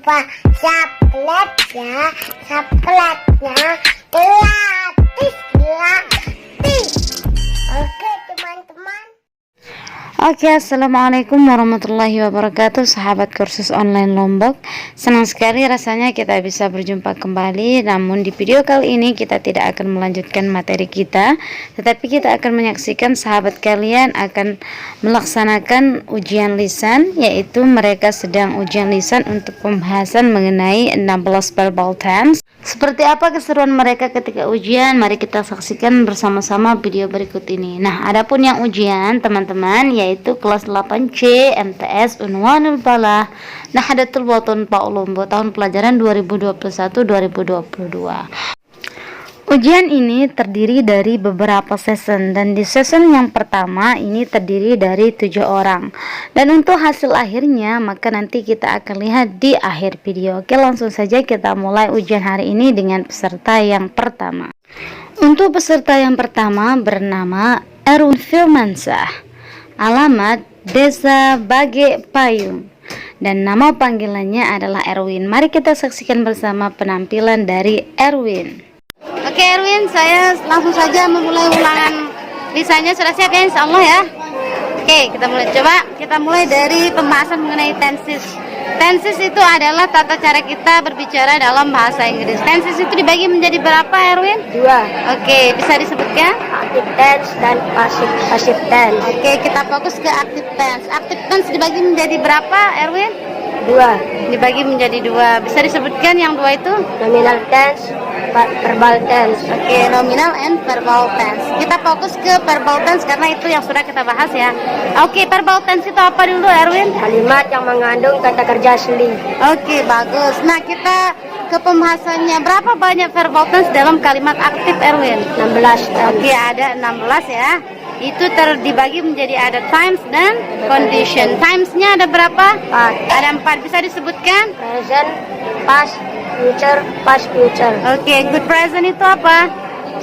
lupa subscribe-nya gratis. Oke teman-teman. Oke, assalamualaikum warahmatullahi wabarakatuh, sahabat kursus online Lombok. Senang sekali rasanya kita bisa berjumpa kembali. Namun di video kali ini kita tidak akan melanjutkan materi kita, tetapi kita akan menyaksikan sahabat kalian akan melaksanakan ujian lisan, yaitu mereka sedang ujian lisan untuk pembahasan mengenai 16 verbal tense. Seperti apa keseruan mereka ketika ujian? Mari kita saksikan bersama-sama video berikut ini. Nah, adapun yang ujian teman-teman yaitu kelas 8C MTS Unwanul Balah Nahdlatul Wathon Pak Lombo tahun pelajaran 2021-2022. Ujian ini terdiri dari beberapa session, dan di session yang pertama ini terdiri dari 7 orang. Dan untuk hasil akhirnya maka nanti kita akan lihat di akhir video. Oke, langsung saja kita mulai ujian hari ini dengan peserta yang pertama. Untuk peserta yang pertama bernama Erwin Firmansyah, alamat Desa Bage Payung, dan nama panggilannya adalah Erwin. Mari kita saksikan bersama penampilan dari Erwin. Oke Erwin, saya langsung saja memulai ulangan lisannya. Sudah siap ya insya Allah ya? Oke, kita mulai. Coba kita mulai dari pembahasan mengenai tenses. Tenses itu adalah tata cara kita berbicara dalam bahasa Inggris. Tenses itu dibagi menjadi berapa Erwin? 2. Oke, bisa disebutkan? Active tense dan passive tense. Oke, kita fokus ke active tense. Active tense dibagi menjadi berapa Erwin? 2. Dibagi menjadi 2. Bisa disebutkan yang 2 itu? Nominal tense, verbal tense. Oke, nominal and verbal tense. Kita fokus ke verbal tense karena itu yang sudah kita bahas ya. Oke, verbal tense itu apa dulu Erwin? Kalimat yang mengandung kata kerja asli. Oke, bagus. Nah, kita ke pembahasannya. Berapa banyak verbal tense dalam kalimat aktif Erwin? 16 tense. Oke, ada 16 ya. Itu dibagi menjadi ada times dan condition. Timesnya ada berapa? 4. Ada 4. Bisa disebutkan? Present, past, future. Oke, good present itu apa?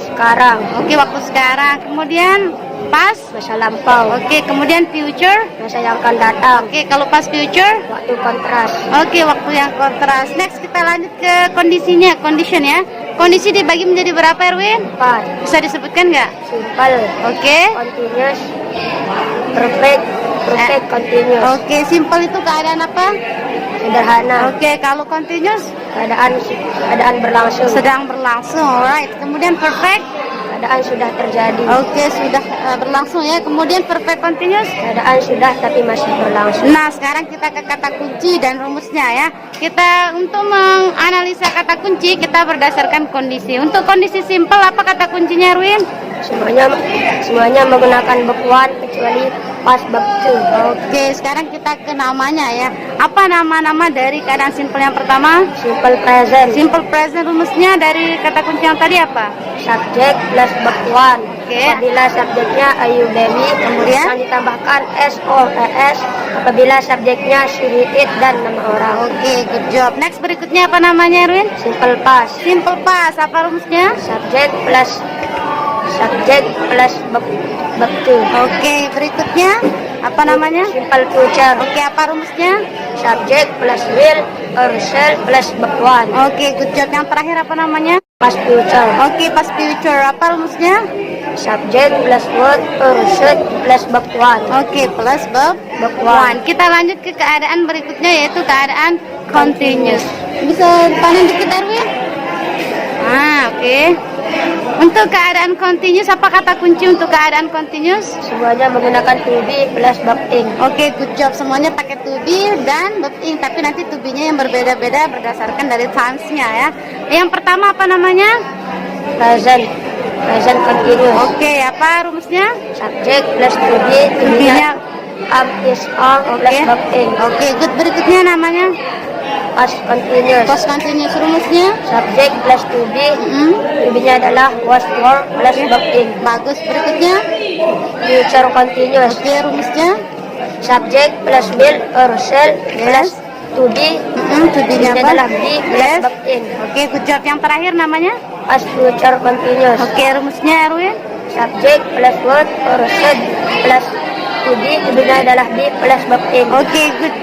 Sekarang, Oke, waktu sekarang. Kemudian past. masa lampau. Oke, kemudian future. Masa yang akan datang. Oke, kalau past future. Waktu kontras. Oke, waktu yang kontras. Next kita lanjut ke kondisinya, condition ya. Kondisi dibagi menjadi berapa Erwin? 4. Bisa disebutkan nggak? Simple, Oke. continuous, perfect, continuous. Oke, simple itu keadaan apa? Sederhana, Oke, kalau continuous keadaan berlangsung. sedang berlangsung. Alright. Kemudian perfect. Keadaan sudah terjadi. Oke, sudah berlangsung ya. Kemudian perfect continuous. Keadaan sudah tapi masih berlangsung. Nah, sekarang kita ke kata kunci dan rumusnya ya. Kita untuk menganalisa kata kunci kita berdasarkan kondisi. Untuk kondisi simple apa kata kuncinya Erwin? Semuanya menggunakan verb one kecuali past verb two. Oke, sekarang kita ke namanya ya. Apa nama-nama dari keadaan simple yang pertama? Simple present. Simple present rumusnya dari kata kunci yang tadi apa? Subject plus verb one. Oke. Apabila subjeknya Ayu Dewi, Kemudian? yang ditambahkan SOES. Apabila subjeknya she, it, dan nama orang. Oke, good job. Next berikutnya apa namanya Erwin? Simple past. Simple past. Apa rumusnya? Subject plus verb two. Oke, berikutnya apa namanya? Simple future. Oke, apa rumusnya? Subject plus will or shall plus verb one. Oke, good job. Yang terakhir apa namanya? Past future. Oke, past future. Apa rumusnya? Subject plus word or should plus verb one. Oke, plus verb one. Kita lanjut ke keadaan berikutnya yaitu keadaan continuous. Bisa panen dikit Erwin? Oke. Untuk keadaan continuous apa kata kunci untuk keadaan continuous? Semuanya menggunakan to be plus verb ing. Oke, good job. Semuanya pakai to be dan verb ing, tapi nanti to be-nya yang berbeda-beda berdasarkan dari times-nya ya. Yang pertama apa namanya? Present continuous. Oke, apa rumusnya? Subject plus to be, To-be-nya. am, is, are plus Oke. verb ing. Oke, good. Berikutnya namanya? Past continuous. Past continuous rumusnya? Subject plus to be, to be-nya adalah was, were plus verb ing. Bagus. Berikutnya? Future continuous. Oke, rumusnya? Subject plus will or shall plus to be, To be-nya to-be-nya apa? adalah be plus Yes. verb ing. Oke, good job. Yang terakhir namanya? Past future continuous. Oke, rumusnya Erwin? Subject plus word or should plus to be adalah be plus verb ing. Oke, good.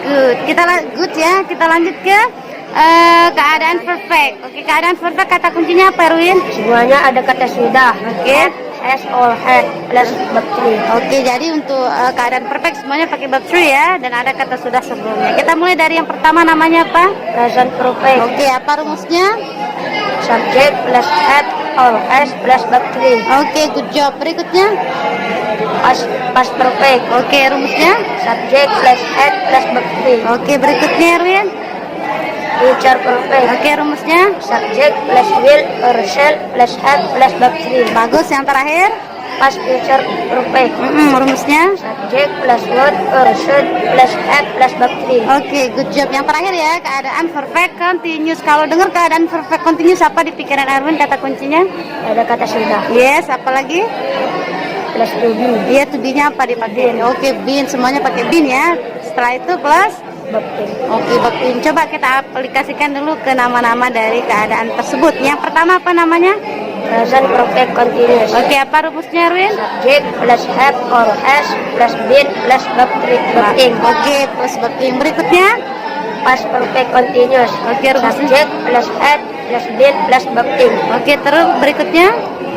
Kita good ya. Kita lanjut ke keadaan perfect. Oke, keadaan perfect kata kuncinya apa, Erwin? Semuanya ada kata sudah. Oke. Has or had plus verb 3. Oke, jadi untuk keadaan perfect semuanya pakai verb 3 ya, dan ada kata sudah sebelumnya. Kita mulai dari yang pertama, namanya apa? Present perfect. Oke, apa rumusnya? Subject plus had or has plus verb 3. Oke, good job. Berikutnya? Past perfect. Oke, rumusnya? Subject plus had plus verb 3. Oke, berikutnya, Erwin? Future perfect. Oke, rumusnya? Subject plus will or shall plus have plus verb 3. Bagus, yang terakhir? Past future perfect. Rumusnya? Subject plus would or should plus have plus verb 3. Oke, good job. Yang terakhir ya, keadaan perfect continuous. Kalau dengar keadaan perfect continuous, apa di pikiran Erwin kata kuncinya? Ada kata sudah. Yes, apa lagi? Plus to be. Iya, to be-nya apa dipakai? Oke, been, semuanya pakai been ya. Setelah itu plus Verb 3. oke, been. Coba kita aplikasikan dulu ke nama-nama dari keadaan tersebut. Yang pertama apa namanya? Present perfect continuous. Oke, apa rumusnya, Erwin? Subject plus have or has plus been plus verb 3. Oke, plus been. Berikutnya? Past perfect continuous. Oke, rumusnya? Subject plus had plus been plus verb 3. Oke, terus berikutnya?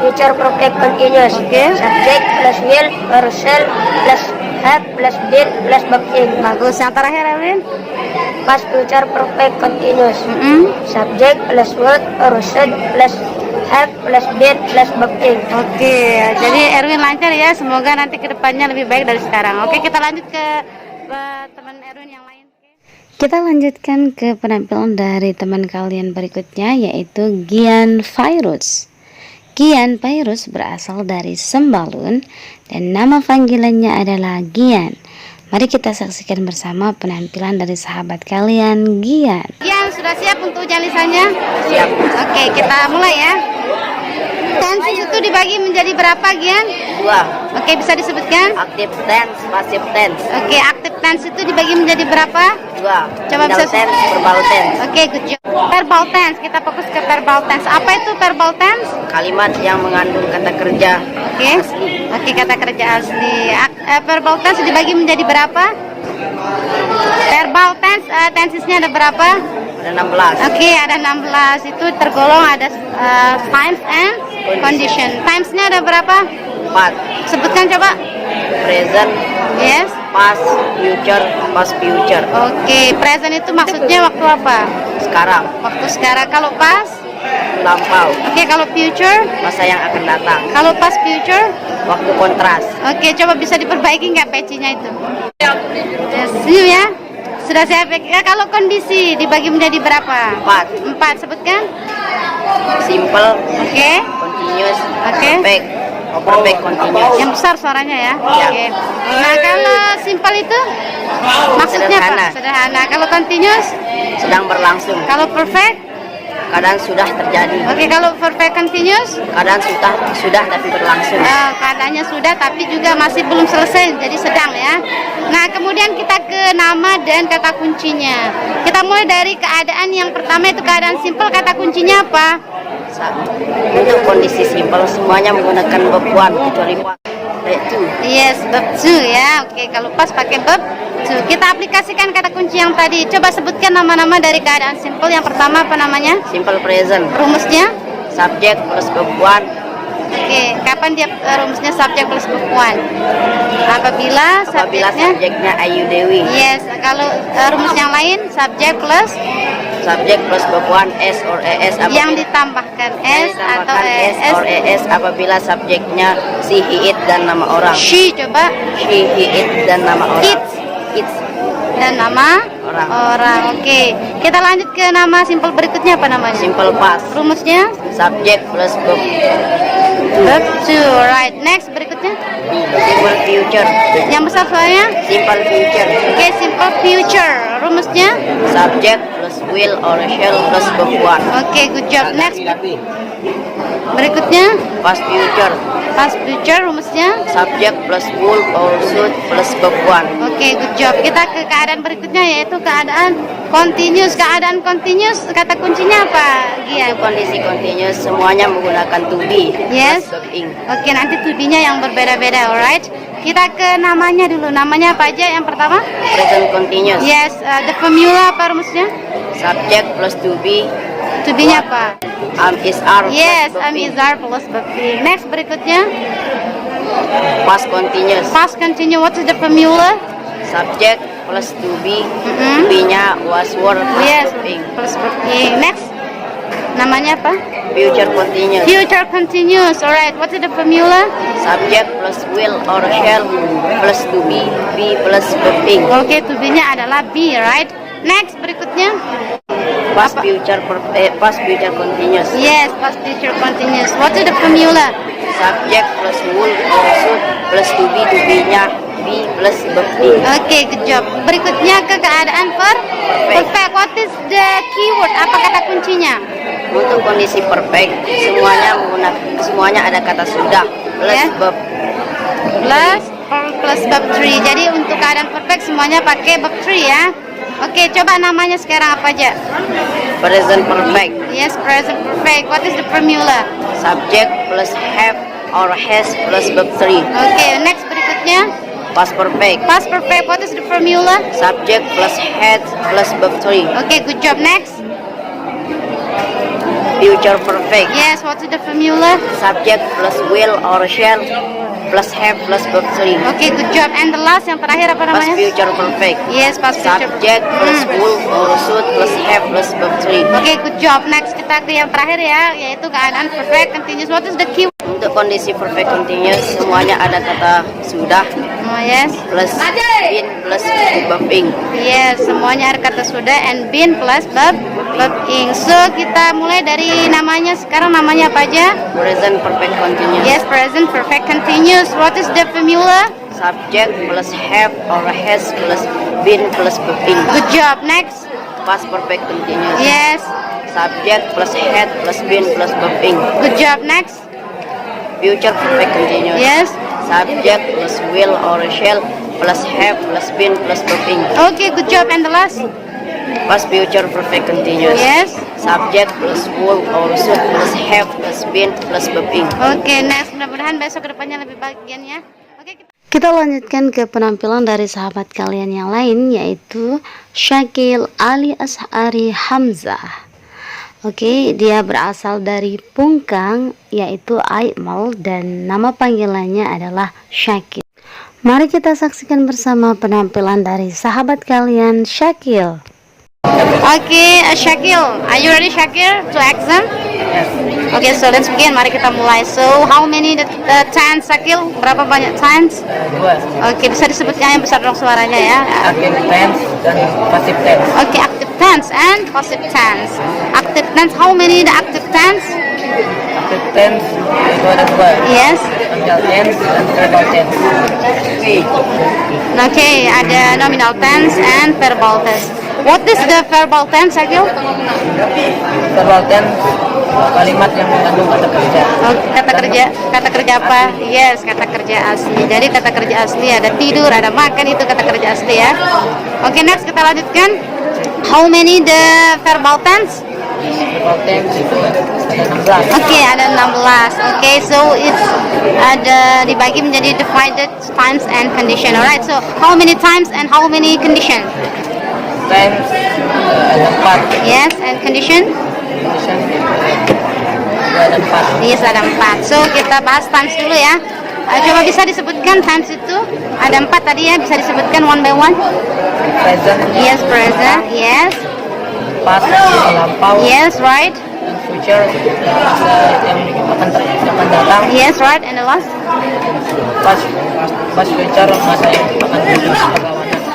Future perfect continuous. Oke. Subject plus will or shall plus have plus been plus verb 3. Bagus. Yang terakhir, Erwin? Past future perfect continuous. Subject plus would or should plus have plus been plus verb 3. Oke, jadi Erwin lancar ya. Semoga nanti kedepannya lebih baik dari sekarang. Oke, kita lanjut ke teman Erwin yang lain. Kita lanjutkan ke penampilan dari teman kalian berikutnya, yaitu Gian Virus. Gian Virus berasal dari Sembalun dan nama panggilannya adalah Gian. Mari kita saksikan bersama penampilan dari sahabat kalian, Gian. Gian, sudah siap untuk ujian lisannya? Siap. Oke, kita mulai ya. Tense itu dibagi menjadi berapa, Gian? 2. Oke, bisa disebutkan? Active tense, passive tense. Oke, active tense itu dibagi menjadi berapa? 2. Coba Idle bisa- tense, verbal tense. Oke, good job. Verbal tense, kita fokus ke verbal tense. Apa itu verbal tense? Kalimat yang mengandung kata kerja Oke. asli. Oke, kata kerja asli. Verbal tense dibagi menjadi berapa? Verbal tense, tensesnya ada berapa? Ada 16. Oke, ada 16. Itu tergolong ada times and condition. Timesnya ada berapa? 4. Sebutkan coba. Present, Yes. past, future, past future. Oke, present itu maksudnya waktu apa? Sekarang, Waktu sekarang. Kalau past? lampau, Oke, kalau future? masa yang akan datang. Kalau past future? Waktu kontras. Oke, coba bisa diperbaiki nggak pecinya itu? Yes, ya. Sudah saya pikir. Kalau kondisi dibagi menjadi berapa? 4. 4, sebutkan. Simple, Oke. continuous, Oke. perfect, perfect continuous. Yang besar suaranya ya. Ya. Oke. Nah, kalau simple itu maksudnya Sederhana. apa? Sederhana. Kalau continuous? Sedang berlangsung. Kalau perfect? Keadaan sudah terjadi. Oke, kalau perfect continuous? Keadaan sudah tapi berlangsung. Keadaannya sudah tapi juga masih belum selesai, jadi sedang ya. Nah, kemudian kita ke nama dan kata kuncinya. Kita mulai dari keadaan yang pertama, itu keadaan simple. Kata kuncinya apa? Untuk kondisi simpel semuanya menggunakan verb 1 kecuali verb 2. Yes, verb to ya. Oke, kalau pas pakai verb to. Kita aplikasikan kata kunci yang tadi. Coba sebutkan nama-nama dari keadaan simple. Yang pertama apa namanya? Simple present, Rumusnya? subject plus verb 1. Oke, kapan dia rumusnya subjek plus verb 1? Apabila subjeknya? subjeknya Ayu Dewi. Yes, kalau rumus yang lain subjek plus Subjek plus verb 1 s or es yang ditambahkan s atau s or es apabila subjeknya she, he, it dan nama orang. she, coba She, he, it dan nama orang. It's. It's. dan nama Orang. Oke, kita lanjut ke nama simple berikutnya. Apa namanya? Simple past. Rumusnya Subjek plus verb verb to. Right, next berikutnya. simple future. Yang besar soalnya. Simple future. Oke, simple future. Rumusnya. Subjek plus will or shall plus verb 1. Oke, good job. Next berikutnya. Past future. Past future. Rumusnya. Subjek plus would or should plus verb 1. Oke, good job. Kita ke keadaan berikutnya, yaitu keadaan continuous. Keadaan continuous, kata kuncinya apa, Gian? Untuk kondisi continuous semuanya menggunakan to be. Yes. Plus verb ing. Oke, nanti to be-nya yang berbeda-beda, alright? Kita ke namanya dulu. Namanya apa aja yang pertama? Present continuous. Yes, the formula apa rumusnya? Subject plus to be. To be-nya apa? Is are. Yes, plus is are plus verb being. Next, berikutnya. Past continuous. Past continuous. What is the formula? Subject plus to be. Mm-mm. To be-nya was, were, plus Yes, verb being. plus verb being. Next, namanya apa? Future continuous. Future continuous. Alright, what is the formula? Subject plus will or shall plus to be plus verb being. Oke, to be-nya adalah be, right? Next, berikutnya. Past future continuous. Yes, past future continuous. What is the formula? Subject plus would or should plus to be-nya be plus verb being. Oke, good job. Berikutnya ke keadaan perfect. What is the keyword? Apa kata kuncinya? Untuk kondisi perfect semuanya ada kata sudah plus Yeah. verb. Plus verb 3. Jadi untuk keadaan perfect semuanya pakai verb 3 ya. Oke, coba namanya sekarang apa aja? Present perfect. Yes, present perfect. What is the formula? Subject plus have or has plus verb 3. Oke, next berikutnya. Past perfect. Past perfect. What is the formula? Subject plus had plus verb 3. Oke, good job. Next. Future perfect. Yes, what is the formula? Subject plus will or shall plus have plus verb 3. Oke, good job. And the last yang terakhir apa Past namanya? future perfect. Yes, past future. Subject plus would or should plus have plus verb 3. Oke, good job. Next kita ke yang terakhir ya, yaitu keadaan perfect continuous. What is the keyword? Untuk kondisi perfect continuous semuanya ada kata sudah Oh, yes. plus been plus verb being. Yes, semuanya ada kata sudah and been plus verb ing. So, kita mulai dari namanya. Sekarang namanya apa aja? Present perfect continuous. Yes, present perfect continuous. What is the formula? Subject plus have or has plus been plus verb being. Good job. Next. Past perfect continuous. Yes. Subject plus had plus been plus verb being. Good job. Next. Future perfect continuous. Yes. Subject plus will or shall plus have plus been plus verb being. Okay, good job. And the last? Past future perfect continuous. Yes. Subject plus will or should plus have plus been plus verb being. Okay, next. Mudah-mudahan besok kedepannya lebih bagian ya. Oke, kita lanjutkan ke penampilan dari sahabat kalian yang lain, yaitu Syakil Ali Ashari Hamzah. Oke, dia berasal dari Pungkang, yaitu Aimal, dan nama panggilannya adalah Syakil. Mari kita saksikan bersama penampilan dari sahabat kalian, Syakil. Oke, Syakil, are you ready, Syakil, to exam? Yes. Oke, so let's begin. Mari kita mulai. So, how many times, Syakil? Berapa banyak times? 2. Oke, bisa disebutnya yang besar dong suaranya ya. Active tense dan passive tense. Oke, active tense and passive tense. Active tense, how many the active tense? Active tense itu ada 2. Yes. Nominal tense dan verbal tense. Oke, ada nominal tense and verbal tense. What is the verbal tense, Syakil? Verbal tense kalimat yang mengandung kata kerja. Oh, kata kerja apa? Yes, kata kerja asli. Jadi kata kerja asli ada tidur, ada makan, itu kata kerja asli ya. Oke, next kita lanjutkan. How many the verbal tense? Verbal tense itu ada 16. Oke, ada 16. Oke, so it's ada dibagi menjadi divided times and condition. Alright, so how many times and how many condition? Times ada 4. Yes, and condition? Condition ada 4. Yes, ada 4. So kita bahas times dulu ya. Coba bisa disebutkan times itu? Ada 4 tadi ya, bisa disebutkan one by one? Present. Yes, present. Yes. Past lampau. Yes, right. Dan future masa yang akan datang. Yes, right. And the last? Past future masa yang akan berlawanan.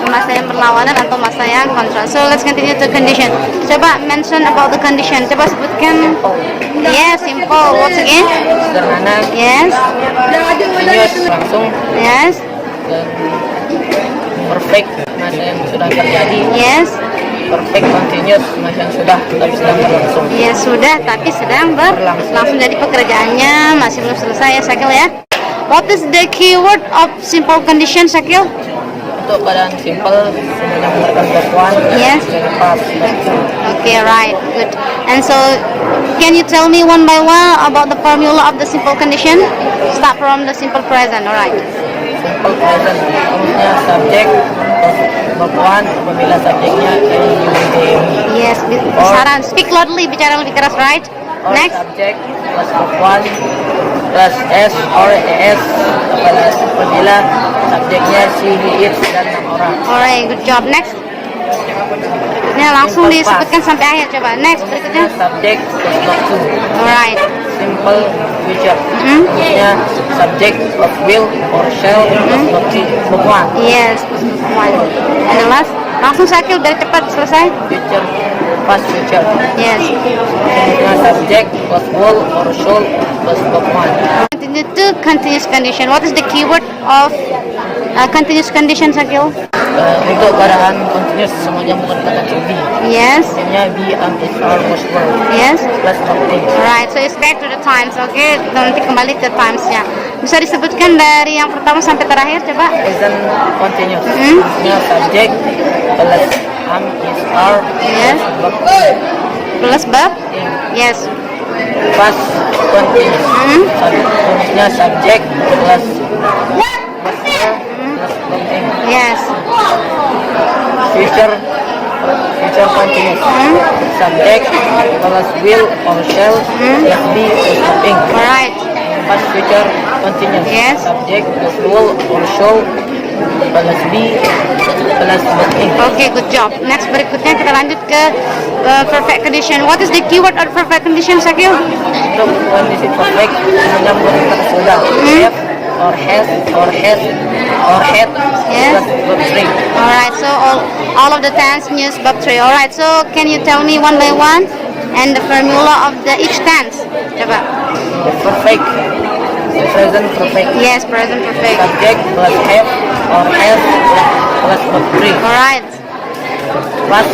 Masa yang berlawanan atau masa yang kontras. So let's continue to condition. Coba mention about the condition. Coba sebutkan. Yes, simple. Once again. Sederhana. Yes. Continuous langsung. Yes. Dan perfect masa yang sudah terjadi. Yes. Perfect continuous masa yang sudah tapi sedang berlangsung. Yes, sudah tapi sedang berlangsung. Jadi pekerjaannya masih belum selesai ya, Syakil ya. What is the keyword of simple condition, Syakil? Untuk keadaan simple semuanya menggunakan verb one. Yes. Jadi past. Okay, right, good. And so, can you tell me one by one about the formula of the simple condition? Start from the simple present, alright. Simple present. Rumusnya subject plus verb 1 apabila subjeknya am. Yes, saran. Speak loudly, bicara lebih keras, right? Or Next. subject plus verb 1 plus s or as apabila subjeknya she, he, it dan 6 orang. Alright, good job. Next. Berikutnya langsung Simple disebutkan sampai akhir. Coba. Next, berikutnya. Subject plus verb 2. Alright. Simple future. Mm-hmm. Maksudnya subject of will or shall plus verb 1. Yes, one. And the last. Langsung Syakil biar cepat selesai. Future past future. Yes. Maksudnya subject plus will or shall plus verb 1. Continue to continuous condition. What is the keyword of continuous condition, Syakil? Untuk keadaan continuous semuanya bukan kata to be. Yes. Maksudnya be is our first word Yes. plus something. Alright, so it's back to the times, okay? Nanti kembali ke timesnya. Bisa disebutkan dari yang pertama sampai terakhir, coba. Present continuous. Mm-hmm. Maksudnya subject plus is our Yes. verb Plus verb. in Yes. past continuous. Mm-hmm. Maksudnya subject plus past verb plus verb in. Yes. Future continuous. Subject plus will or shall plus be plus verb in. Alright. Past future continuous. Yes. Subject plus will or shall plus be plus verb in. Okay, good job. Next, berikutnya kita lanjut ke perfect condition. What is the keyword of perfect condition, Syakil? Untuk kondisi perfect menyambut kata sudah. Have or has or had or had Yes. plus verb 3. Alright, so all of the tense use verb 3. Alright, so can you tell me one by one and the formula of the each tense? Coba. Perfect. Present perfect. Yes, present perfect. Subject plus have or has plus verb 3. Alright. Past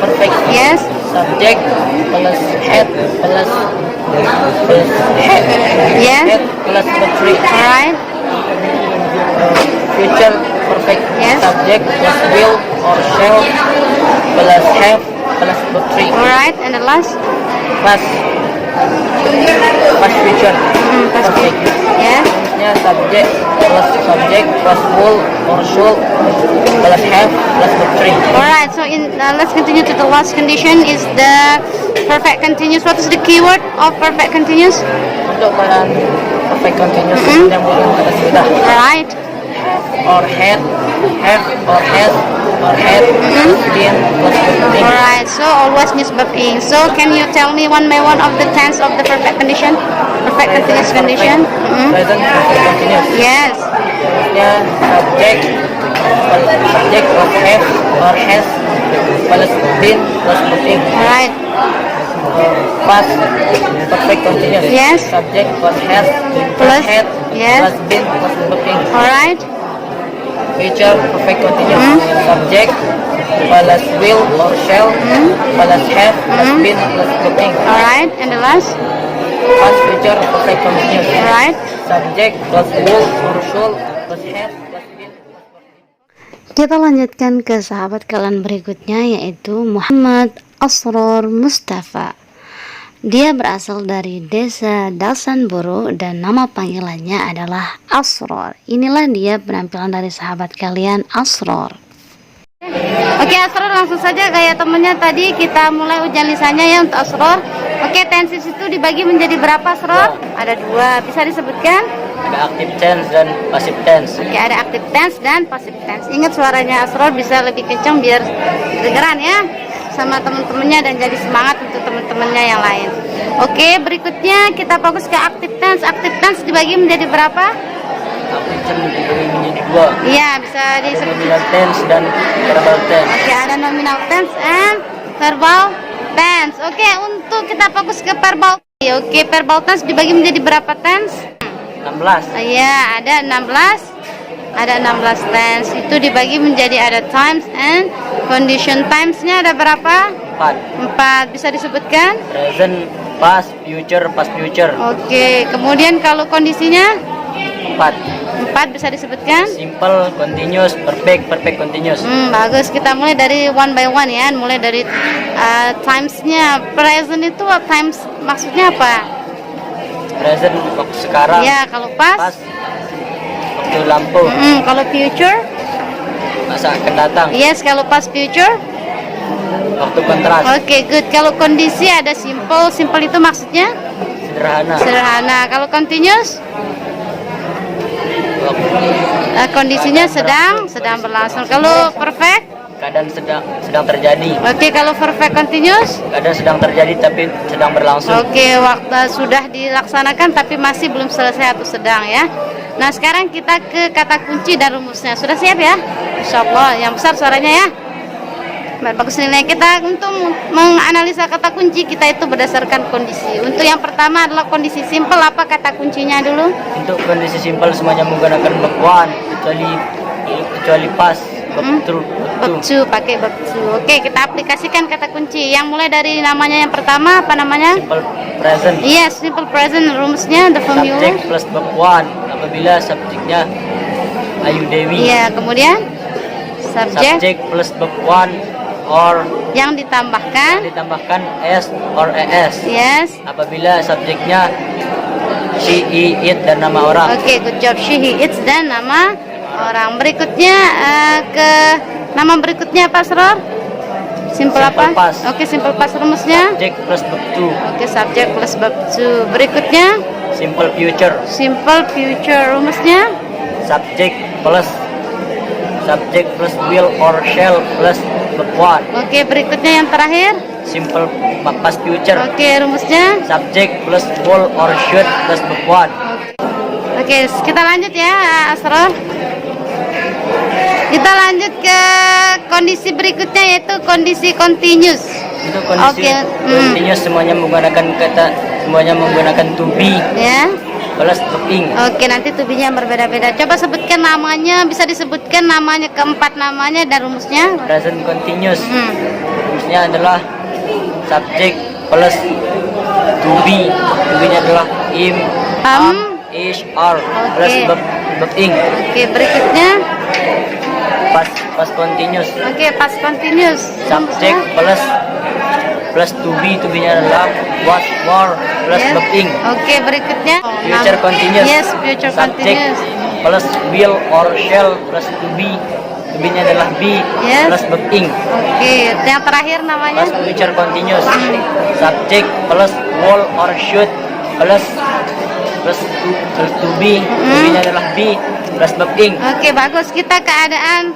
perfect. Yes. Subject plus had plus had Yes. had plus verb 3. Alright. Future perfect. Yes. Subject plus will or shall plus have plus verb 3. Alright, and the last? Past future Past perfect. Yes. Maksudnya subject plus will or shall plus have plus verb 3. Alright, so let's continue to the last condition is the perfect continuous. What is the keyword of perfect continuous? Untuk keadaan perfect continuous menyambut kata sudah. Alright. Or had, have or has or had plus been plus verb in. Alright, so always use verb ing. So can you tell me one by one of the tense of the perfect condition? Perfect continuous condition? Present perfect continuous. Yes. Maksudnya subject plus have or has plus been plus verb in. Alright. Past perfect continuous. Yes. Subject plus has Plus, had yes. plus been plus verb in. Alright. Future perfect continuous. Subject plus will or shall plus have plus been plus verb in. Alright, and the last? Past future perfect continuous. Alright. Subject plus will or shall plus have plus been plus verb in. Kita lanjutkan ke sahabat kalian berikutnya yaitu Muhammad Asror Mustafa. Dia berasal dari desa Dalsanburu dan nama panggilannya adalah Asror. Inilah dia penampilan dari sahabat kalian Asror. Oke Asror, langsung saja kayak temennya tadi kita mulai ujian lisannya ya untuk Asror. Oke, tenses itu dibagi menjadi berapa Asror? Ada 2, bisa disebutkan? Ada active tense dan passive tense. Oke, ada active tense dan passive tense. Ingat suaranya Asror bisa lebih kencang biar kedengeran ya sama teman-temannya dan jadi semangat untuk teman-temannya yang lain. Oke, berikutnya kita fokus ke active tense. Active tense dibagi menjadi berapa? Active tense dibagi menjadi 2. Iya, bisa disebut. Nominal tense dan verbal tense. Oke, ada nominal tense and verbal tense. Oke, untuk kita fokus ke verbal. Oke, verbal tense dibagi menjadi berapa tense? 16. Iya, ada 16. Ada 16 tense. Itu dibagi menjadi ada times and condition. Times-nya ada berapa? 4. Bisa disebutkan? Present, past, future, past future. Oke, kemudian kalau kondisinya? 4. Bisa disebutkan? Simple, continuous, perfect, perfect continuous. Bagus, kita mulai dari one by one ya. Mulai dari times-nya. Present itu times maksudnya apa? Present waktu sekarang. Ya, kalau past? Past waktu lampu. Kalau future? masa akan datang. Yes, kalau past future. Waktu kontras. Oke, good. Kalau kondisi ada simple. Simple itu maksudnya Sederhana. sederhana. Kalau continuous, kondisinya sedang berlangsung. Kalau perfect, Keadaan sedang terjadi. oke. Kalau perfect continuous, Keadaan sedang terjadi tapi sedang berlangsung. oke. Waktu sudah dilaksanakan tapi masih belum selesai atau sedang ya. Nah, sekarang kita ke kata kunci dan rumusnya. Sudah siap ya? Insyaallah. Yang besar suaranya ya. Bagus nilai kita. Untuk menganalisa kata kunci kita itu berdasarkan kondisi. Untuk yang pertama adalah kondisi simple. Apa kata kuncinya dulu? Untuk kondisi simpel semuanya menggunakan verb one kecuali pas, verb true. Verb to, pakai verb to. Oke, kita aplikasikan kata kunci. Yang mulai dari namanya yang pertama apa namanya? Simple present. Yes, simple present. Rumusnya the formula. Subject plus verb one apabila subjeknya Ayu Dewi. Iya, kemudian subject Plus verb one or yang ditambahkan. s or es Yes. apabila subjeknya she, he, it dan nama orang. Oke, good job. She, he, it dan nama orang. Berikutnya ke nama berikutnya apa, Sror? Simple apa? past. Oke, simple past rumusnya. Subject plus verb two. Oke, subject plus verb to. Berikutnya Simple future. simple future rumusnya. Subject plus will or shall plus verb one. Oke, berikutnya yang terakhir. Simple past future. Oke, rumusnya. Subject plus will or should plus verb one. Oke, kita lanjut ya, Asror. Kita lanjut ke kondisi berikutnya yaitu kondisi continuous. Itu kondisi Oke, continuous semuanya menggunakan to be Ya. plus verb ing. Oke, nanti tubinya berbeda-beda. Coba sebutkan namanya, bisa disebutkan namanya, keempat namanya dan rumusnya. Present continuous. Rumusnya adalah subject plus to be. To be-nya adalah im, is, are plus Oke. verb ing. Oke, berikutnya. Past continuous. Oke, past continuous. Subject plus to be-nya adalah was, were plus Yes. verb ing. Oke, berikutnya. Future continuous. Yes, future Subject continuous. plus will or shall plus to be. To be-nya adalah be Yes. plus verb ing. Oke, yang terakhir namanya. Plus future continuous. Subject plus will or should plus to be. To be-nya adalah be plus verb ing. Oke, bagus. Kita keadaan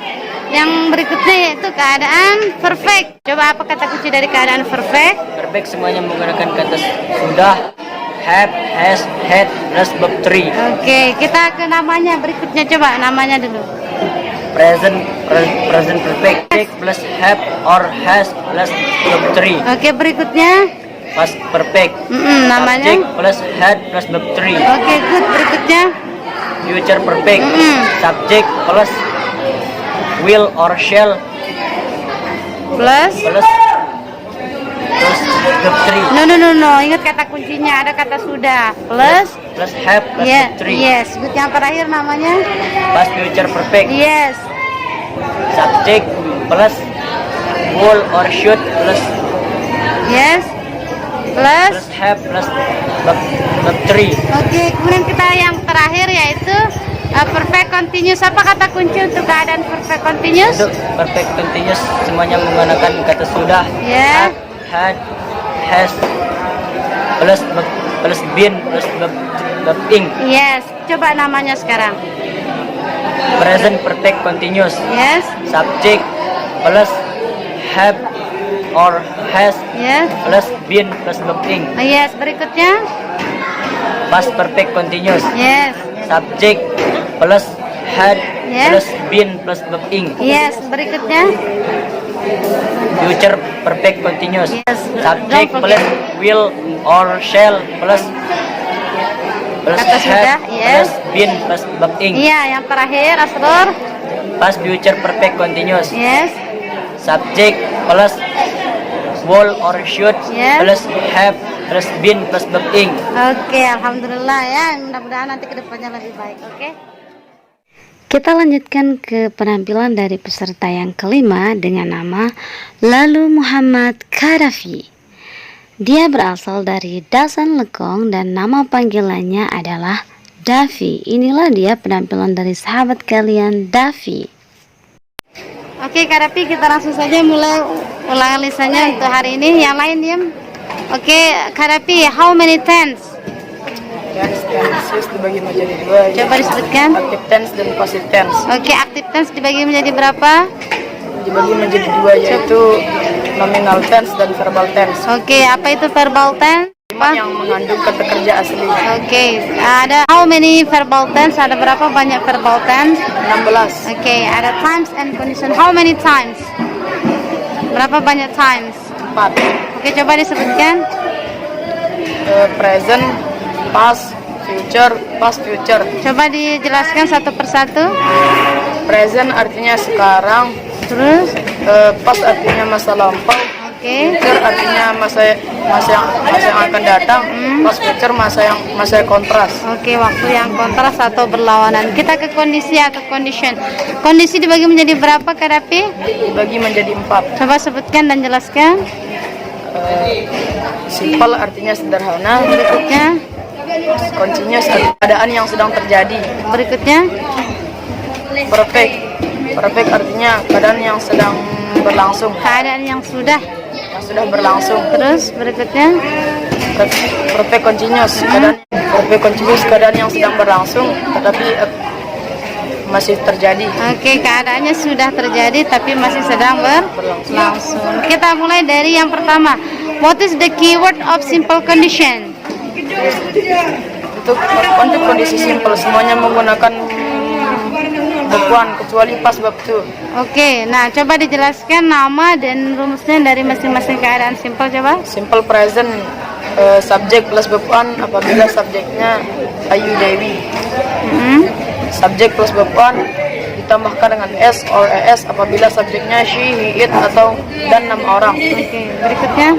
yang berikutnya yaitu keadaan perfect. Coba apa kata kunci dari keadaan perfect? Perfect semuanya menggunakan kata sudah, have, has, had plus verb three. Oke, kita ke namanya berikutnya. Coba namanya dulu. Present perfect plus have or has plus verb three. Oke, berikutnya. Past perfect. Namanya. Subject plus had plus verb three. Oke, good. Berikutnya. Future perfect. Subject plus will or shall Plus. plus verb three. No. Ingat kata kuncinya, ada kata sudah. Plus. Have plus Ya, verb three. yes. Good. Yang terakhir namanya. Past future perfect. Yes. Subject plus will or should plus Yes. Plus. have plus verb three. Oke, kemudian kita yang terakhir yaitu perfect continuous. Apa kata kunci untuk keadaan perfect continuous? Untuk perfect continuous semuanya menggunakan kata sudah, Ya. had, has plus been plus verb ing. Yes. Coba namanya sekarang. Present perfect continuous. Yes. Subject plus have or has Yes. plus been plus verb ing. Yes. Berikutnya. Past perfect continuous. Yes. Subject plus had Yes. plus been plus verb ing. Yes. Berikutnya. Future perfect continuous. Yes. Subject Don't plus forget. will or shall plus Kata sudah, had yes. plus been plus verb ing. Iya, yang terakhir Asror. Past future perfect continuous. Yes. Subject plus will or should Yes. plus have plus been plus verb ing. Oke, alhamdulillah ya. Mudah-mudahan nanti kedepannya lebih baik. Oke. Kita lanjutkan ke penampilan dari peserta yang kelima dengan nama Lalu Muhammad Karafi. Dia berasal dari Dasan Lekong dan nama panggilannya adalah Davi. Inilah dia penampilan dari sahabat kalian, Davi. Oke, Kak Rafi, kita langsung saja mulai ulangan lisannya untuk hari ini. Yang lain diam. Oke, Kak Rafi, how many tense? Tense dibagi menjadi dua. Coba disebutkan. Active tense dan passive tense. Oke, active tense dibagi menjadi berapa? Dibagi menjadi dua, yaitu nominal tense dan verbal tense. Oke, apa itu verbal tense? Yang mengandung kata kerja asli. Oke, ada how many verbal tense? Ada berapa banyak verbal tense? 16. Oke, ada times and condition. How many times? Berapa banyak times? 4. Oke, coba disebutkan. Present, past, future. Coba dijelaskan satu persatu. Present artinya sekarang, Terus, past artinya masa lampau, oke. future artinya masa yang akan datang, past future masa yang kontras. Oke, waktu yang kontras atau berlawanan. Kita ke kondisi atau condition. Kondisi dibagi menjadi berapa, Kak Rafi? Dibagi menjadi 4. Coba sebutkan dan jelaskan. Simple artinya sederhana, Berikutnya, continuous keadaan yang sedang terjadi. berikutnya, Perfect artinya keadaan yang sedang berlangsung, keadaan yang sudah. berlangsung. Terus berikutnya, Perfect continuous keadaan yang sedang berlangsung tetapi masih terjadi. oke, keadaannya sudah terjadi tapi masih sedang berlangsung. Kita mulai dari yang pertama. What is the keyword of simple condition? Untuk kondisi simple semuanya menggunakan bukuan kecuali pas bab 2. Oke, nah coba dijelaskan nama dan rumusnya dari masing-masing keadaan simple coba. Simple present, subjek plus bab 1 apabila subjeknya Ayu Dewi. Subjek plus bab 1 ditambahkan dengan s or es apabila subjeknya she, he, it atau dan 6 orang. Oke, berikutnya.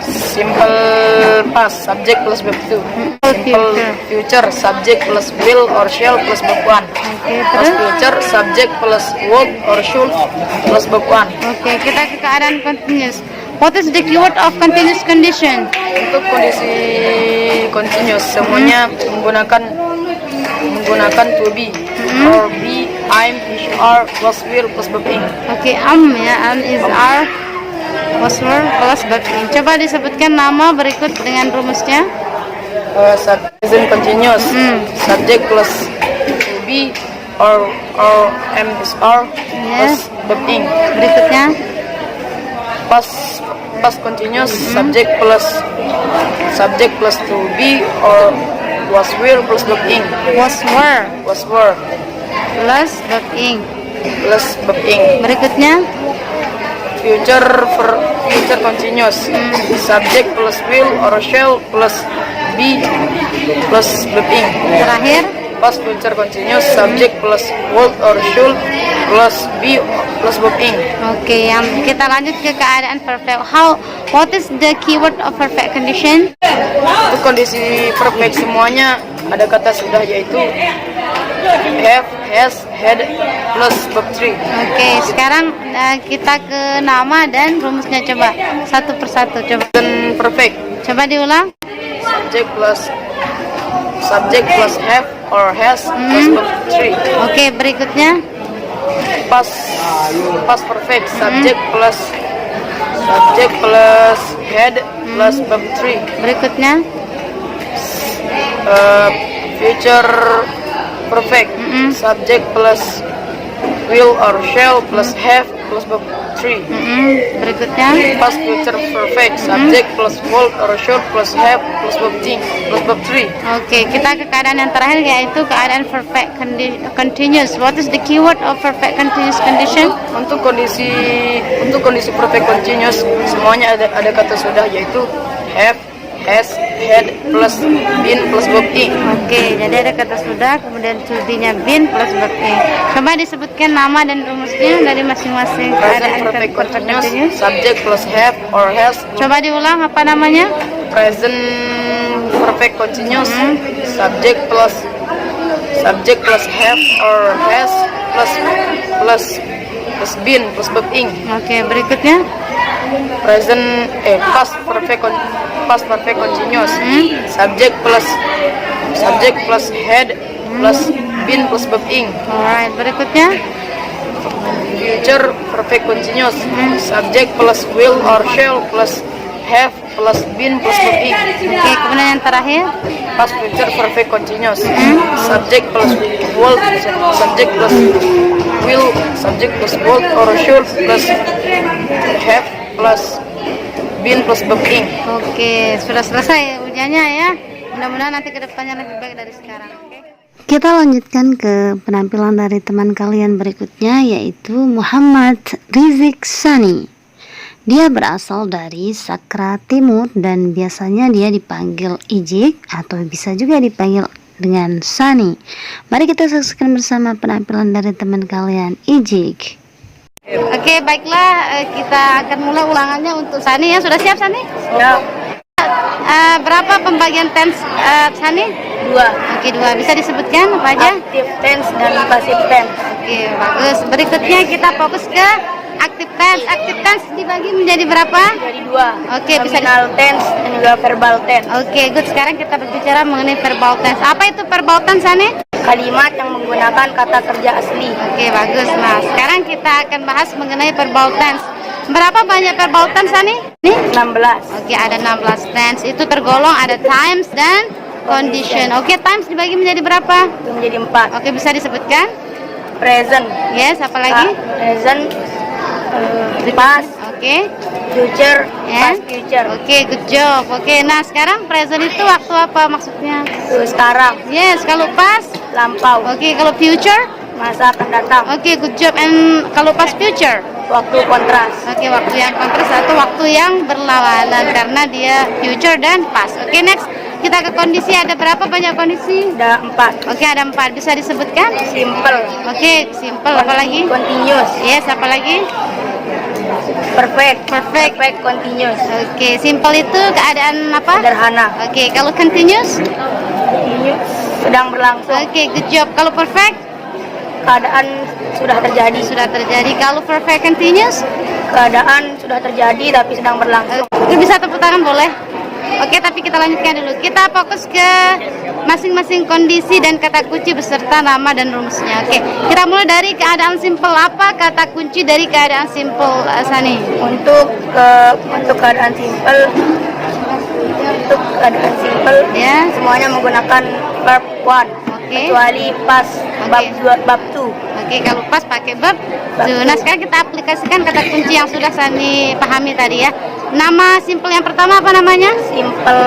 Simple past, subjek plus bab 2. Simple future, subjek plus will or shall plus bab 1. Oke, Past terus. future, subjek plus would or should plus bab 1. Oke, kita ke keadaan continuous. What is the keyword of continuous condition? Untuk kondisi continuous semuanya menggunakan to be or be, I'm, is, are plus will plus bab ing. Oke, ya, is are was were plus verb ing. Coba disebutkan nama berikut dengan rumusnya. Present continuous, subject plus to be or am is are plus bab ing. Berikutnya. Past continuous, subject plus to be or was were plus bab ing. Was were plus verb ing. Plus bab ing. Berikutnya. Future continuous, subject plus will or shall plus be plus bab ing. Terakhir. Past future continuous, subject plus would or should plus be plus bab ing. Oke, yang kita lanjut ke keadaan perfect. What is the keyword of perfect condition? Untuk kondisi perfect semuanya ada kata sudah yaitu have, has, had plus bab 3. Oke, sekarang kita ke nama dan rumusnya coba satu persatu coba. Dan perfect, Coba diulang. subject plus have or has plus bab 3. Oke, berikutnya. Past perfect, subject plus had plus bab 3. Berikutnya. Future perfect, subject plus will or shall plus have plus bab 3. Berikutnya. Past future perfect, subject plus would or should plus have plus bab 3. Oke, kita ke keadaan yang terakhir yaitu keadaan perfect continuous. What is the keyword of perfect continuous condition? Untuk kondisi perfect continuous semuanya ada kata sudah yaitu have, has, had plus been plus bab ing. Oke, jadi ada kata sudah, kemudian to-be-nya been plus verb ing. Coba disebutkan nama dan rumusnya dari masing-masing Present keadaan perfect continuous, continuous. subject plus have or has. Coba diulang apa namanya? Present perfect continuous, subject plus have or has plus been plus bab ing. Oke, berikutnya. Past perfect continuous, subject plus had plus been plus bab ing. Alright, berikutnya. future perfect continuous. Subject plus will or shall plus have plus been plus being. Oke, kemudian yang terakhir. Past future perfect continuous. Subject plus will, subject plus will, subject plus would or should plus have plus been plus being. Oke, sudah selesai ujiannya ya. Mudah-mudahan nanti kedepannya lebih baik dari sekarang. Oke. Kita lanjutkan ke penampilan dari teman kalian berikutnya, yaitu Muhammad Rizik Sani. Dia berasal dari Sakra Timur dan biasanya dia dipanggil Ijik atau bisa juga dipanggil dengan Sani. Mari kita saksikan bersama penampilan dari teman kalian, Ijik. Oke, baiklah, kita akan mulai ulangannya untuk Sani ya. Sudah siap Sani? Ya. Berapa pembagian tense Sani? 2. Oke, 2. Bisa disebutkan apa aja? Active tense dan passive tense. Oke, bagus. Berikutnya kita fokus ke active tense. Active tense dibagi menjadi berapa? Jadi 2. Oke, bisa Nominal tense dan juga verbal tense. Oke, good. Sekarang kita berbicara mengenai verbal tense. Apa itu verbal tense, Sani? Kalimat yang menggunakan kata kerja asli. Oke, bagus. Nah, sekarang kita akan bahas mengenai verbal tense. Berapa banyak verbal tense, Sani? Nih? 16. Oke, ada 16 tense. Itu tergolong ada times dan condition. Oke, times dibagi menjadi berapa? Menjadi 4. Oke, bisa disebutkan? Present. Yes, apa lagi? Present. Past. Oke. Future. Ya. Past future. Oke, good job. Oke, nah sekarang present itu waktu apa maksudnya? Sekarang. Yes, kalau past? Lampau. Oke, kalau future? Masa akan datang. Oke, good job. And kalau past future? Waktu kontras. Oke, waktu yang kontras atau waktu yang berlawanan karena dia future dan past. Oke, next. Kita ke kondisi, ada berapa banyak kondisi? Ada 4. Oke, ada 4. Bisa disebutkan? Simple. Oke, simple. Apa lagi? Continuous. Yes, apa lagi? Perfect. Perfect. Perfect continuous. Oke, simple itu keadaan apa? Sederhana. Oke, kalau continuous? Continuous. Sedang berlangsung. Oke, good job. Kalau perfect? Keadaan sudah terjadi. Sudah terjadi. Kalau perfect continuous? Keadaan sudah terjadi tapi sedang berlangsung. Oke, bisa tepuk tangan boleh? Oke, tapi kita lanjutkan dulu. Kita fokus ke masing-masing kondisi dan kata kunci beserta nama dan rumusnya. Oke, kita mulai dari keadaan simple. Apa kata kunci dari keadaan simple, Sani? Untuk keadaan simple, Ya. semuanya menggunakan verb 1. Oke. Kecuali pas bab 2. Oke, kalau pas pakai verb. Nah, sekarang kita aplikasikan kata kunci yang sudah Sani pahami tadi ya. Nama simple yang pertama apa namanya? Simple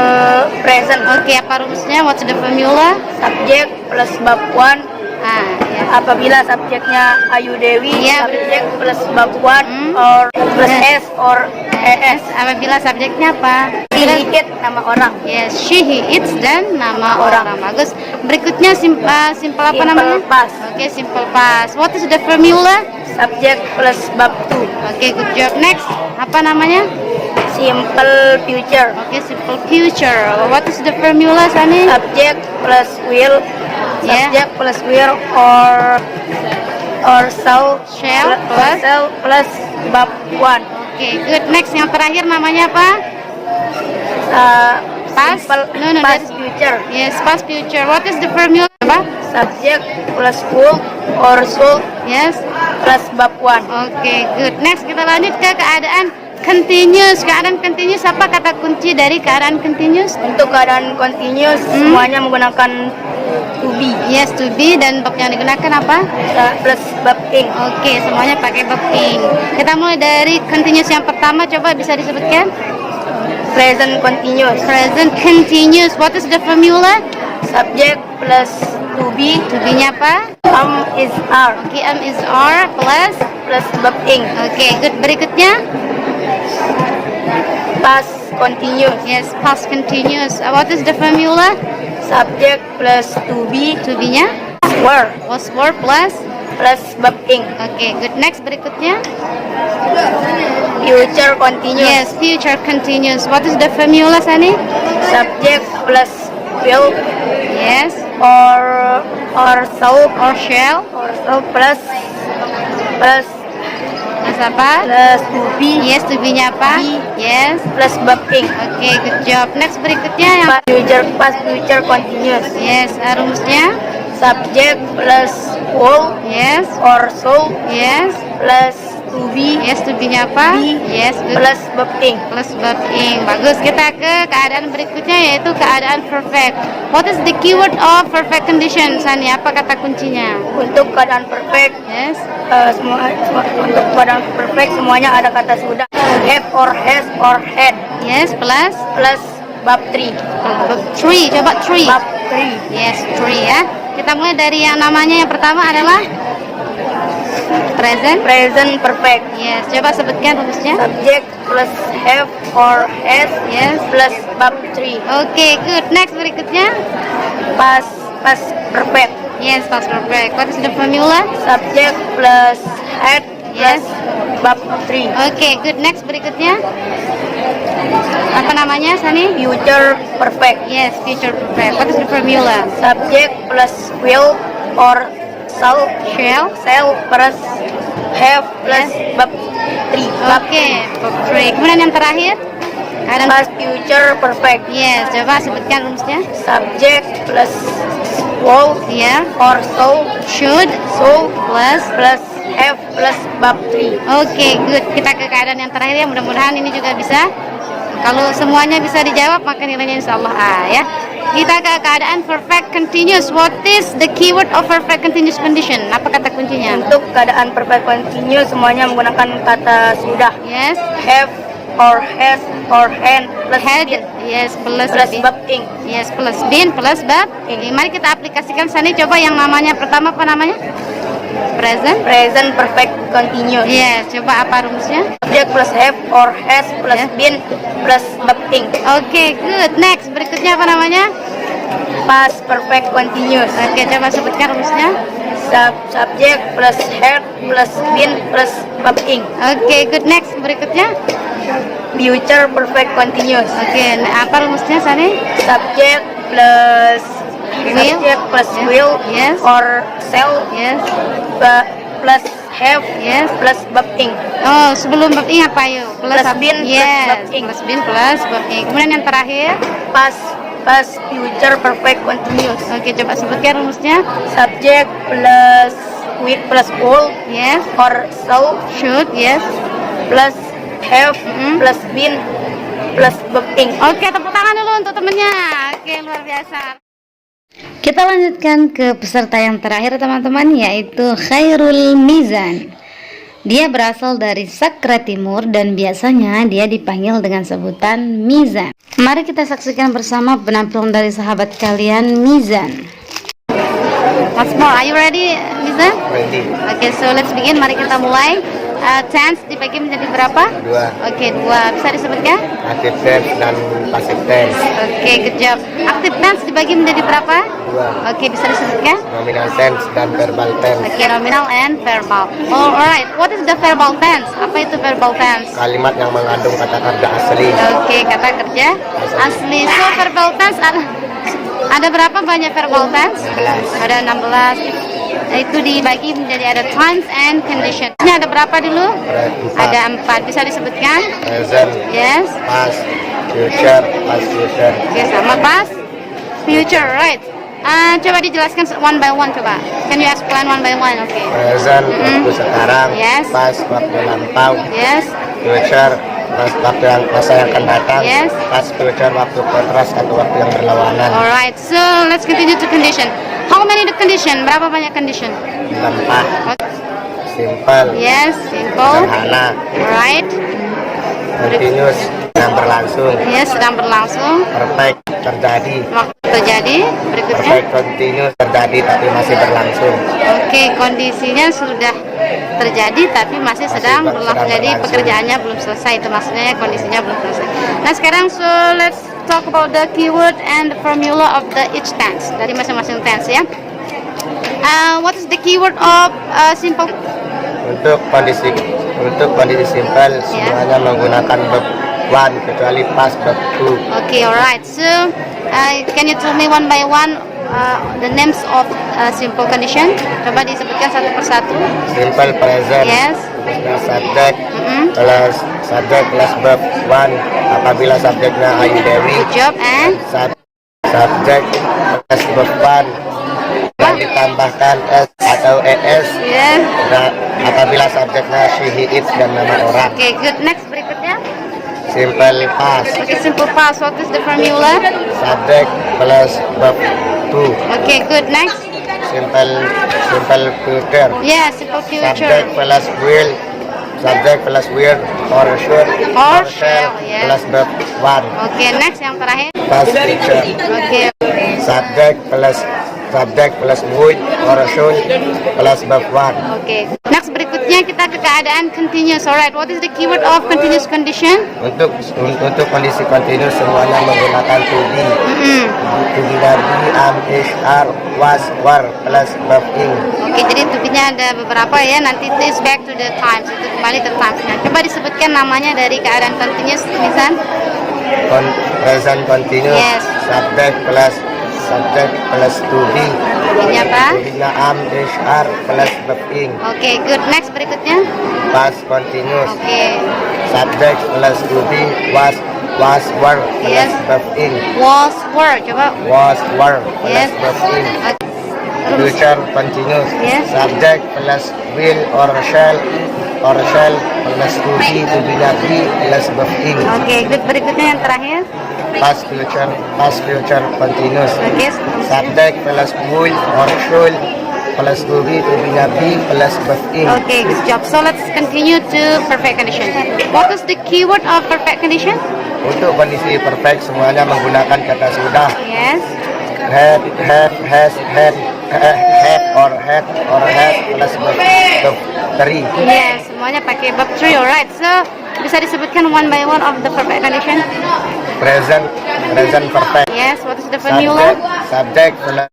present. Oke, apa rumusnya? What's the formula? Subjek plus bab 1. Ya. Apabila subjeknya Ayu Dewi, Iya. subjek plus bab 1 or plus S or ES. Apabila subjeknya apa? Sedikit nama orang. Yes, she, he, it's dan nama orang. Bagus. Berikutnya simple apa Simple namanya? past. Oke, simple past. What is the formula? Subjek plus bab 2. Oke, good job. Next, apa namanya? Simple future. Oke, simple future. What is the formula, Sani? Subjek plus will. Yeah. Subjek plus will or shall plus bab 1. Oke, good. Next, yang terakhir namanya apa? Past? Simple No, past that's- future. Yes, past future. What is the formula? Apa? Subjek plus will or shall Yes. plus bab 1. Oke, good. Next, kita lanjut ke keadaan continuous. Keadaan continuous apa kata kunci dari keadaan continuous? Untuk keadaan continuous semuanya menggunakan to be. Yes, to be, dan verb yang digunakan apa? Plus bab ing. Oke, semuanya pakai verb ing. Kita mulai dari continuous yang pertama, coba bisa disebutkan? Present continuous. Present continuous. What is the formula? Subjek plus to be. To be-nya apa? Is are Oke, is are plus. plus bab ing. Oke, good. Berikutnya? Past continuous. Yes, past continuous. What is the formula? Subjek plus to be. To be-nya? Were Was were plus. plus bab ing. Oke, good. Next, berikutnya? Future continuous. Yes, future continuous. What is the formula, Sani? Subjek plus will Yes, or shall or shall. plus Mas apa? to be Yes, to be-nya apa? Be. Yes. plus bab ing. Oke, good job. Next, berikutnya yang Past future continuous. yes, rumusnya. Subjek plus will Yes, or shall yes. plus to be Yes, to be-nya apa? Be Yes, good. plus verb ing. Plus verb ing. Bagus. Kita ke keadaan berikutnya yaitu keadaan perfect. What is the keyword of perfect condition, Sani? Apa kata kuncinya? Untuk keadaan perfect, Yes. untuk keadaan perfect semuanya ada kata sudah. Have or has or had Yes, plus plus verb 3. verb three. Coba three. Verb 3. Yes, three ya. Kita mulai dari yang namanya yang pertama adalah present. Present perfect. Yes, coba sebutkan rumusnya. Subject plus have or has Yes. plus verb 3. Oke, good. Next berikutnya. Past perfect. Yes, past perfect. What is the formula? Subject plus had Yes. plus verb 3. Oke, good. Next berikutnya. Apa namanya, Sani? Future perfect. Yes, future perfect. What is the formula? Subject plus will or Shall. shall plus have plus verb 3. Oke, verb three. Kemudian yang terakhir? Keadaan Past future perfect. Yes, coba sebutkan rumusnya. Subject plus will Here, or should, so plus. have plus verb 3. Oke, good. Kita ke keadaan yang terakhir ya. Mudah-mudahan ini juga bisa. Kalau semuanya bisa dijawab, maka nilainya insya Allah A ya. Kita ke keadaan perfect continuous. What is the keyword of perfect continuous condition? Apa kata kuncinya? Untuk keadaan perfect continuous semuanya menggunakan kata sudah. Yes, Have or has or had plus had. been Yes, plus plus been. verb ing. Yes, plus been plus verb. Mari kita aplikasikan. Sani coba yang namanya pertama apa namanya? Present. Present perfect continuous. Yes, coba apa rumusnya? Subject plus have or has plus Yeah. been plus verb ing. Oke, good. Next, berikutnya apa namanya? Past perfect continuous. Oke, coba sebutkan rumusnya. Subject plus have plus been plus verb ing. Oke, good. Next, berikutnya. Future perfect continuous. Oke, apa rumusnya, Sani? Subject plus Will. subject plus Yeah. will Yes. or shall Yes, plus have yes. plus verb ing. Oh, sebelum verb ing apa yuk? Plus been plus yes, verb ing. plus been plus verb ing. Kemudian yang terakhir. Past future perfect continuous. Oke, coba sebutkan rumusnya. Subject plus with plus will Yes, or shall should, yes. plus have Mm-mm. plus been plus verb ing. Oke, tepuk tangan dulu untuk temennya. Oke, luar biasa. Kita lanjutkan ke peserta yang terakhir teman-teman, yaitu Khairul Mizan. Dia berasal dari Sakra Timur dan biasanya dia dipanggil dengan sebutan Mizan. Mari kita saksikan bersama penampilan dari sahabat kalian, Mizan. Once more, are you ready, Miza? Ready. Oke, so let's begin. Mari kita mulai. Tense dibagi menjadi berapa? 2. Oke, 2. Bisa disebutkan? Active tense dan passive tense. Oke, good job. Active tense dibagi menjadi berapa? 2. Oke, bisa disebutkan? Nominal tense dan verbal tense. Oke, nominal and verbal. Alright, what is the verbal tense? Apa itu verbal tense? Kalimat yang mengandung kata kerja asli. Oke, kata kerja asli. So, verbal tense ada berapa banyak verbal tense? 16. Ada 16. Itu dibagi menjadi ada times and condition. Ini ada berapa dulu? 4. Ada 4. Bisa disebutkan? Present, Yes. past, future, past future. Oke, sama past, future, right? Coba dijelaskan one by one, coba. Can you explain one by one? Oke. Present, waktu sekarang. Yes. Past, waktu lampau. Yes. Future, waktu yang masa yang akan datang. Yes. Past future, waktu kontras atau waktu yang berlawanan. Alright, so let's continue to condition. How many the condition? Berapa banyak condition? Tanpa, Okay. simple, Yes, simple. sederhana, Alright. continuous, yang berlangsung. Yes, sedang berlangsung. Perfect, terjadi. Waktu terjadi. Berikutnya. Perfect, continuous, terjadi tapi masih berlangsung. Oke, kondisinya sudah terjadi tapi masih sedang berlangsung. Jadi berlangsung. pekerjaannya belum selesai. Itu maksudnya kondisinya belum selesai. Nah, sekarang so let's talk about the keyword and the formula of the each tense dari masing-masing tense ya. What is the keyword of simple? Untuk kondisi simple semuanya menggunakan verb one kecuali past verb to. Okay, alright. So can you tell me one by one the names of simple condition? Coba disebutkan satu persatu. Simple present. Yes. Plus subject Mm-mm. plus subject plus verb one apabila subjeknya Ayu Dewi. Good job and Subject plus verb one coba. Dan ditambahkan S atau ES Yes. apabila subjeknya she, he, it dan nama orang. Okay, good. Next berikutnya. Simple past. Okay, simple past. What is the formula? Subject plus verb to. Okay, good. Next. Simple future. Yeah, simple future. Subject plus will. Subject plus will or should Or shall shall, yes. plus verb one. Okay, next yang terakhir. Past future. Okay. Subject plus would or should plus verb one. Okay. Next berikutnya kita ke keadaan continuous. Alright, what is the keyword of continuous condition? Untuk kondisi continuous semuanya menggunakan to be. To be dari am, is, are, was, were plus verb in. Oke, jadi to be-nya ada beberapa ya. Nanti itu is back to the times. Itu kembali ke times-nya. Coba disebutkan namanya dari keadaan continuous, Nizan. Present continuous. Yes. Subject plus to be. Ini apa? To be-nya am, is, are plus verb in. Oke, good. Next berikutnya. Past continuous. Oke. Subject plus to be was, were plus Yes. verb in. Was, were. Coba. Was, were plus Yes. verb in. Okay. Terus. Future continuous. Yes. Subject plus will or shall plus to be nya be plus verb in. Oke, good. Berikutnya yang terakhir. Past future continuous. Oke. Subject plus will or should plus to be nya be plus verb in. Okay, good job. So let's continue to perfect condition. What is the keyword of perfect condition? Untuk kondisi perfect semuanya menggunakan kata sudah. Yes. Have, has, had or had plus verb 3. Yes, semuanya pakai verb 3. Alright. So bisa disebutkan one by one of the perfect condition. Present perfect. Yes. What is the formula? Subject plus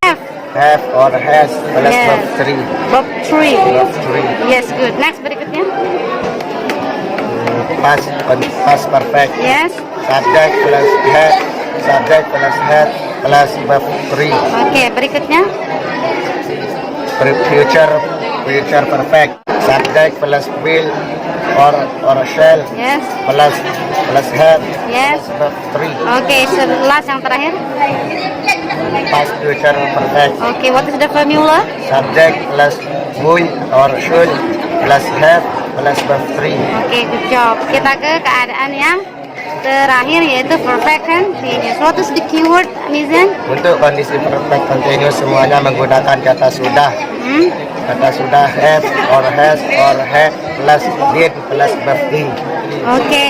have or has plus Yes. verb 3. Verb 3. Verb 3. Yes, good. Next berikutnya. Past perfect. Yes. Subject plus had plus verb 3. Oke, berikutnya. Future perfect. Subject plus will or shall Yes. plus had Yes. verb 3. Oke, last yang terakhir. Past future perfect. Oke, what is the formula? Subject plus will or should plus have plus verb 3. Oke, good job. Kita ke keadaan yang terakhir yaitu perfect continuous. What is the keyword, Nizan? Untuk kondisi perfect continuous semuanya menggunakan kata sudah. Kata sudah have or has or had plus did plus verb in. Oke,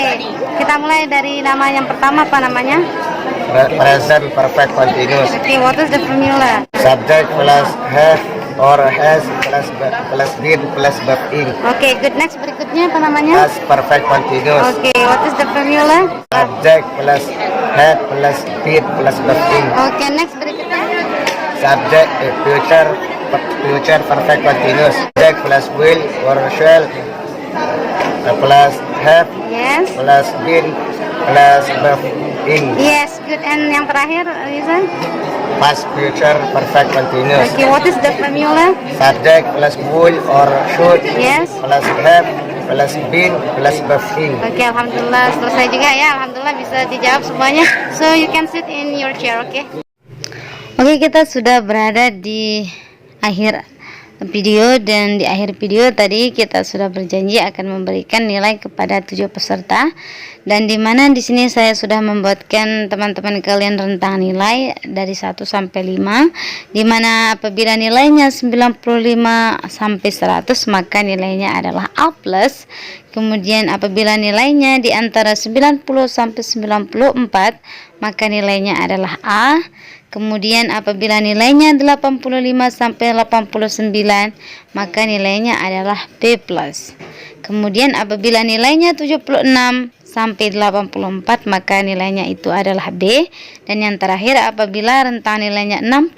kita mulai dari nama yang pertama, apa namanya? Present perfect continuous. Oke, what is the formula? Subject plus have or has plus did plus verb in. Oke, good. Next berikutnya apa namanya? Past perfect continuous. Oke, what is the formula? Subject plus had plus did plus verb in. Oke, next berikutnya. Subject future perfect continuous. Subject plus will or shall plus have Yes. plus did plus verb in. Yes, good. And yang terakhir, Rizan? Past future perfect continuous. Oke, what is the formula? Subject plus will or should Yes. plus have plus been plus verb in. Oke, alhamdulillah selesai juga ya. Alhamdulillah bisa dijawab semuanya. So you can sit in your chair, oke? Oke, kita sudah berada di akhir video, dan di akhir video tadi kita sudah berjanji akan memberikan nilai kepada 7 peserta, dan dimana di sini saya sudah membuatkan teman-teman kalian rentang nilai dari 1 sampai 5, dimana apabila nilainya 95 sampai 100 maka nilainya adalah A+. Kemudian apabila nilainya di antara 90 sampai 94 maka nilainya adalah A. Kemudian apabila nilainya 85 sampai 89 maka nilainya adalah B+. Kemudian apabila nilainya 76 sampai 84 maka nilainya itu adalah B. Dan yang terakhir apabila rentang nilainya 60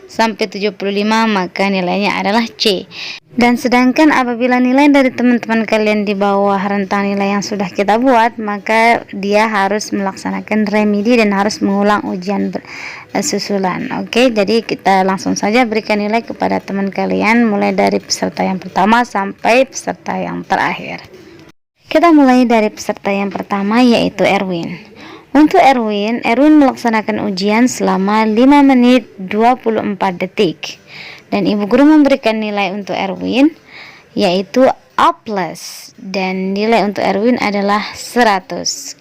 sampai 75 maka nilainya adalah C. Dan sedangkan apabila nilai dari teman-teman kalian di bawah rentang nilai yang sudah kita buat, maka dia harus melaksanakan remedi dan harus mengulang ujian susulan. Oke, jadi kita langsung saja berikan nilai kepada teman kalian mulai dari peserta yang pertama sampai peserta yang terakhir. Kita mulai dari peserta yang pertama yaitu Erwin. Untuk Erwin melaksanakan ujian selama 5 menit 24 detik. Dan ibu guru memberikan nilai untuk Erwin yaitu A+, dan nilai untuk Erwin adalah 100.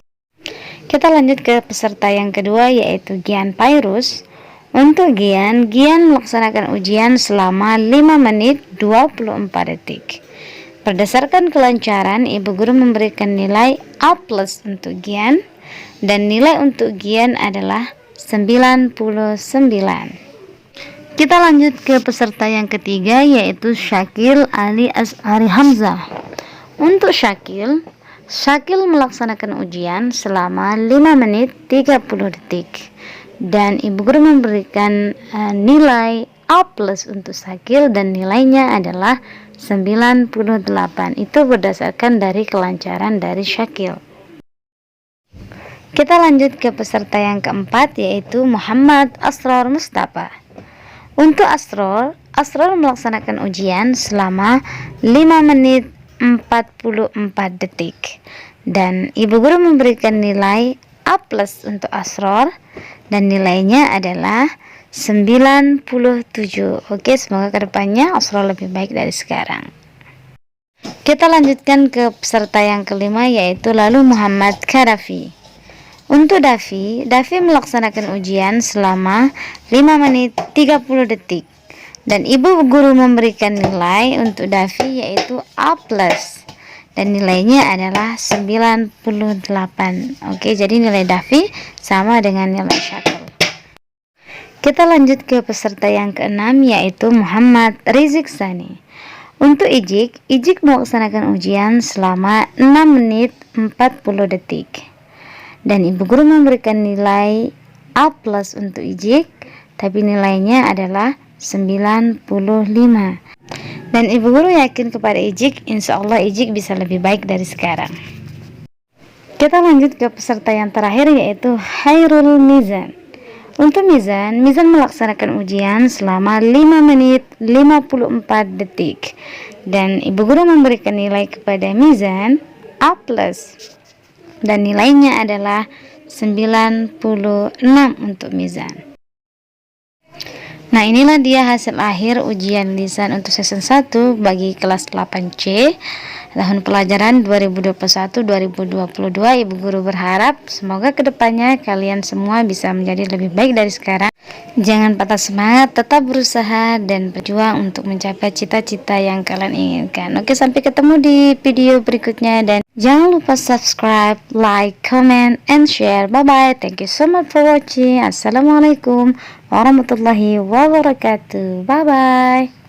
Kita lanjut ke peserta yang kedua yaitu Gian Pairus. Untuk Gian melaksanakan ujian selama 5 menit 24 detik. Berdasarkan kelancaran, ibu guru memberikan nilai A+ untuk Gian, dan nilai untuk Gian adalah 99. Kita lanjut ke peserta yang ketiga yaitu Syakil Ali Azhari Hamzah. Untuk Syakil melaksanakan ujian selama 5 menit 30 detik. Dan ibu guru memberikan nilai A+ untuk Syakil dan nilainya adalah 98. Itu berdasarkan dari kelancaran dari Syakil. Kita lanjut ke peserta yang keempat yaitu Muhammad Asror Mustafa. Untuk Asror melaksanakan ujian selama 5 menit 44 detik. Dan ibu guru memberikan nilai A+ untuk Asror dan nilainya adalah 97. Oke, semoga kedepannya Asror lebih baik dari sekarang. Kita lanjutkan ke peserta yang kelima yaitu lalu Muhammad Karafi. Untuk Davi melaksanakan ujian selama 5 menit 30 detik. Dan ibu guru memberikan nilai untuk Davi yaitu A+. Dan nilainya adalah 98. Oke, jadi nilai Davi sama dengan nilai Syakil. Kita lanjut ke peserta yang keenam yaitu Muhammad Rizik Sani. Untuk Ijik melaksanakan ujian selama 6 menit 40 detik. Dan ibu guru memberikan nilai A+ untuk Ijik, tapi nilainya adalah 95. Dan ibu guru yakin kepada Ijik, insya Allah Ijik bisa lebih baik dari sekarang. Kita lanjut ke peserta yang terakhir yaitu Hairul Mizan. Untuk Mizan melaksanakan ujian selama 5 menit 54 detik. Dan ibu guru memberikan nilai kepada Mizan A+. Dan nilainya adalah 96 untuk Mizan. Nah, inilah dia hasil akhir ujian lisan untuk season 1 bagi kelas 8C tahun pelajaran 2021-2022. Ibu guru berharap semoga kedepannya kalian semua bisa menjadi lebih baik dari sekarang. Jangan patah semangat, tetap berusaha dan berjuang untuk mencapai cita-cita yang kalian inginkan. Oke, sampai ketemu di video berikutnya dan jangan lupa subscribe, like, comment, and share. Bye-bye. Thank you so much for watching. Assalamualaikum warahmatullahi wabarakatuh. Bye-bye.